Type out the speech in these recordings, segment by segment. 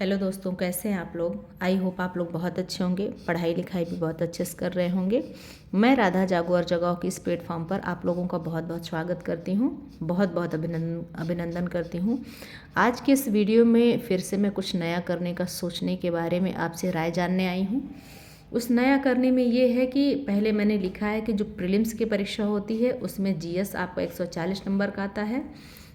Hello दोस्तों, कैसे हैं आप लोग। आई होप आप लोग बहुत अच्छे होंगे, पढ़ाई लिखाई भी बहुत अच्छे से कर रहे होंगे। मैं राधा जागो जगह की इस प्लेटफॉर्म पर आप लोगों का बहुत बहुत स्वागत करती हूँ, बहुत बहुत अभिनंदन करती हूँ। आज के इस वीडियो में फिर से मैं कुछ नया करने का सोचने के बारे में आपसे राय जानने आई हूँ। उस नया करने में ये है कि पहले मैंने लिखा है कि जो प्रीलिम्स की परीक्षा होती है उसमें जीएस आपको 140 नंबर का आता है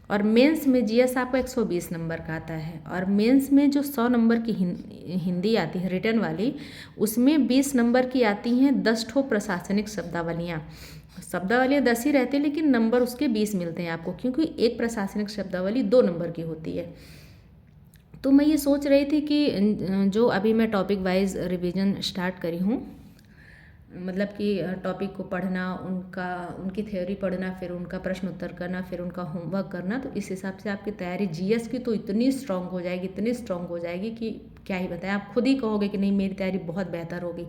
और मेंस में जीएस आपको 120 नंबर का आता है। और मेंस में जो 100 नंबर की हिंदी आती है रिटर्न वाली, उसमें 20 नंबर की आती हैं 10 ठो प्रशासनिक शब्दावलियाँ। 10 ही रहती है लेकिन नंबर उसके 20 मिलते हैं आपको, क्योंकि एक प्रशासनिक शब्दावली 2 नंबर की होती है। तो मैं ये सोच रही थी कि जो अभी मैं टॉपिक वाइज रिवीजन स्टार्ट करी हूँ, मतलब कि टॉपिक को पढ़ना, उनकी थ्योरी पढ़ना, फिर उनका प्रश्न उत्तर करना, फिर उनका होमवर्क करना, तो इस हिसाब से आपकी तैयारी जीएस की तो इतनी स्ट्रांग हो जाएगी, इतनी स्ट्रांग हो जाएगी कि क्या ही बताएं। आप खुद ही कहोगे कि नहीं मेरी तैयारी बहुत बेहतर होगी।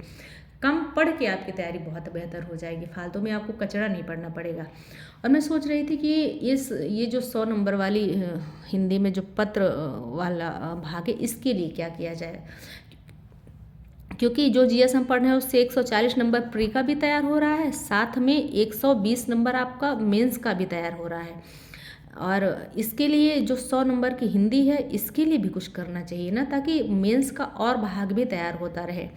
कम पढ़ के आपकी तैयारी बहुत बेहतर हो जाएगी, फालतू में आपको कचरा नहीं पढ़ना पड़ेगा। और मैं सोच रही थी कि ये जो 100 नंबर वाली हिंदी में जो पत्र वाला भाग है, इसके लिए क्या किया जाए, क्योंकि जो जीएस हम पढ़ रहे हैं उससे 140 नंबर प्री का भी तैयार हो रहा है, साथ में 120 नंबर आपका मेंस का भी तैयार हो रहा है। और इसके लिए जो 100 नंबर की हिंदी है इसके लिए भी कुछ करना चाहिए ना, ताकि मेंस का और भाग भी तैयार होता रहे।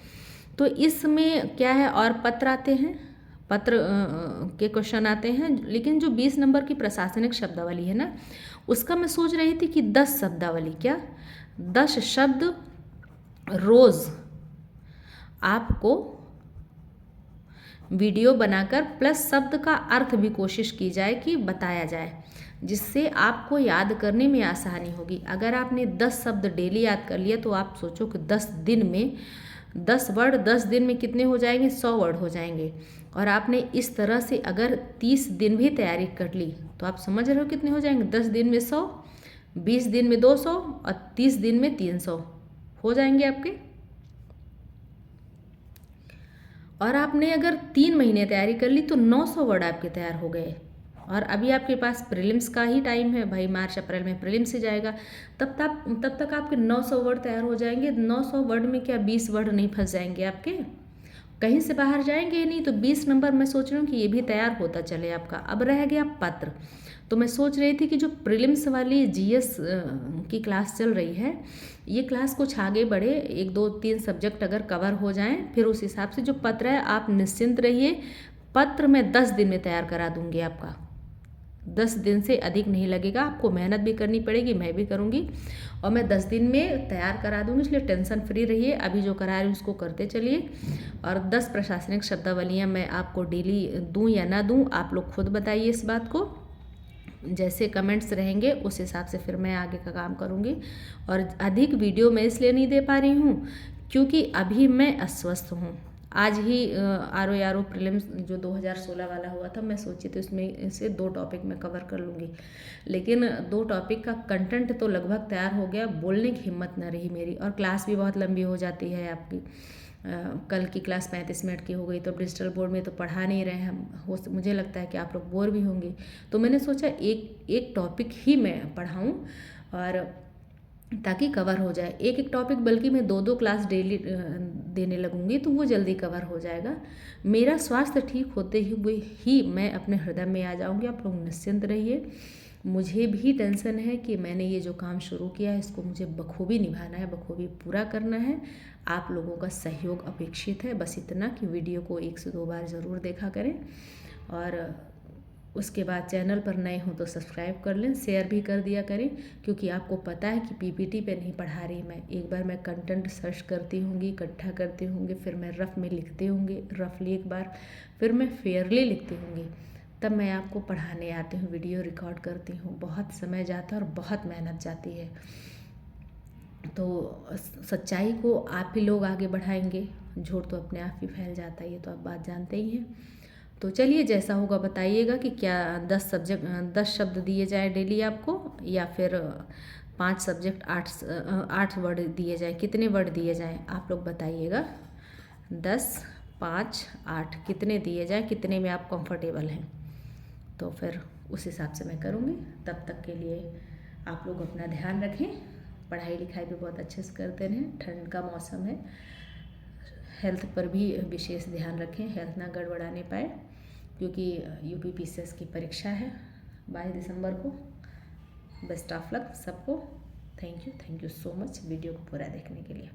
तो इसमें क्या है, और पत्र आते हैं, पत्र के क्वेश्चन आते हैं, लेकिन जो 20 नंबर की प्रशासनिक शब्दावली है ना, उसका मैं सोच रही थी कि 10 शब्दावली, क्या 10 शब्द रोज़ आपको वीडियो बनाकर प्लस शब्द का अर्थ भी कोशिश की जाए कि बताया जाए, जिससे आपको याद करने में आसानी होगी। अगर आपने 10 शब्द डेली याद कर लिया तो आप सोचो कि 10 दिन में 10 वर्ड 10 दिन में कितने हो जाएंगे, 100 वर्ड हो जाएंगे। और आपने इस तरह से अगर 30 दिन भी तैयारी कर ली तो आप समझ रहे हो कितने हो जाएंगे। 10 दिन में 100, 20 दिन में 200 और 30 दिन में 300 हो जाएंगे आपके। और आपने अगर 3 महीने तैयारी कर ली तो 900 वर्ड आपके तैयार हो गए। और अभी आपके पास प्रीलिम्स का ही टाइम है भाई, मार्च अप्रैल में प्रीलिम्स से जाएगा, तब तक आपके 900 वर्ड तैयार हो जाएंगे। 900 वर्ड में क्या 20 वर्ड नहीं फंस जाएंगे आपके, कहीं से बाहर जाएंगे ही नहीं। तो 20 नंबर मैं सोच रही हूँ कि ये भी तैयार होता चले आपका। अब रह गया पत्र। तो मैं सोच रही थी कि जो प्रीलिम्स वाली जीएस की क्लास चल रही है, ये क्लास कुछ आगे बढ़े, 1 2 3 सब्जेक्ट अगर कवर हो जाएं, फिर उस हिसाब से जो पत्र है आप निश्चिंत रहिए, पत्र मैं 10 दिन में तैयार करा दूंगी आपका। 10 दिन से अधिक नहीं लगेगा, आपको मेहनत भी करनी पड़ेगी, मैं भी करूँगी, और मैं 10 दिन में तैयार करा दूँगी, इसलिए टेंशन फ्री रहिए। अभी जो करा रही हूँ उसको करते चलिए। और 10 प्रशासनिक शब्दावलियाँ मैं आपको डेली दूँ या ना दूँ, आप लोग खुद बताइए इस बात को। जैसे कमेंट्स रहेंगे उस हिसाब से फिर मैं आगे का काम करूँगी। और अधिक वीडियो मैं इसलिए नहीं दे पा रही हूँ क्योंकि अभी मैं अस्वस्थ हूँ। आज ही आर ओ प्रीलिम्स जो 2016 वाला हुआ था, मैं सोची थी उसमें से 2 टॉपिक मैं कवर कर लूँगी, लेकिन 2 टॉपिक का कंटेंट तो लगभग तैयार हो गया, बोलने की हिम्मत न रही मेरी। और क्लास भी बहुत लंबी हो जाती है आपकी। कल की क्लास 35 मिनट की हो गई, तो डिजिटल बोर्ड में तो पढ़ा नहीं रहे हम, मुझे लगता है कि आप लोग बोर भी होंगे। तो मैंने सोचा एक टॉपिक ही मैं पढ़ाऊँ, और ताकि कवर हो जाए एक एक टॉपिक, बल्कि मैं 2 2 क्लास डेली देने लगूंगी तो वो जल्दी कवर हो जाएगा। मेरा स्वास्थ्य ठीक होते ही मैं अपने हृदय में आ जाऊंगी। आप लोग निश्चिंत रहिए। मुझे भी टेंशन है कि मैंने ये जो काम शुरू किया है इसको मुझे बखूबी निभाना है, बखूबी पूरा करना है। आप लोगों का सहयोग अपेक्षित है, बस इतना कि वीडियो को 1 से 2 बार ज़रूर देखा करें, और उसके बाद चैनल पर नए हों तो सब्सक्राइब कर लें, शेयर भी कर दिया करें, क्योंकि आपको पता है कि पीपीटी पे नहीं पढ़ा रही मैं। एक बार मैं कंटेंट सर्च करती होंगी, इकट्ठा करती होंगी, फिर मैं रफ में लिखती होंगी, रफली एक बार, फिर मैं फेयरली लिखती होंगी, तब मैं आपको पढ़ाने आती हूँ, वीडियो रिकॉर्ड करती हूँ। बहुत समय जाता है और बहुत मेहनत जाती है। तो सच्चाई को आप ही लोग आगे बढ़ाएंगे, झूठ तो अपने आप ही फैल जाता है, ये तो आप बात जानते ही हैं। तो चलिए जैसा होगा बताइएगा कि क्या 10 शब्द दिए जाए डेली आपको, या फिर 5 सब्जेक्ट 8 वर्ड दिए जाए, कितने वर्ड दिए जाएँ आप लोग बताइएगा। 10 5 8 कितने दिए जाए, कितने में आप कंफर्टेबल हैं, तो फिर उस हिसाब से मैं करूँगी। तब तक के लिए आप लोग अपना ध्यान रखें। पढ़ाई लिखाई भी बहुत अच्छे से करते रहें, ठंड का मौसम है, हेल्थ पर भी विशेष ध्यान रखें, हेल्थ ना गड़बड़ाने पाए, क्योंकि UPPCS की परीक्षा है 22 दिसंबर को। बेस्ट ऑफ लक सबको। Thank you so much video को पूरा देखने के लिए।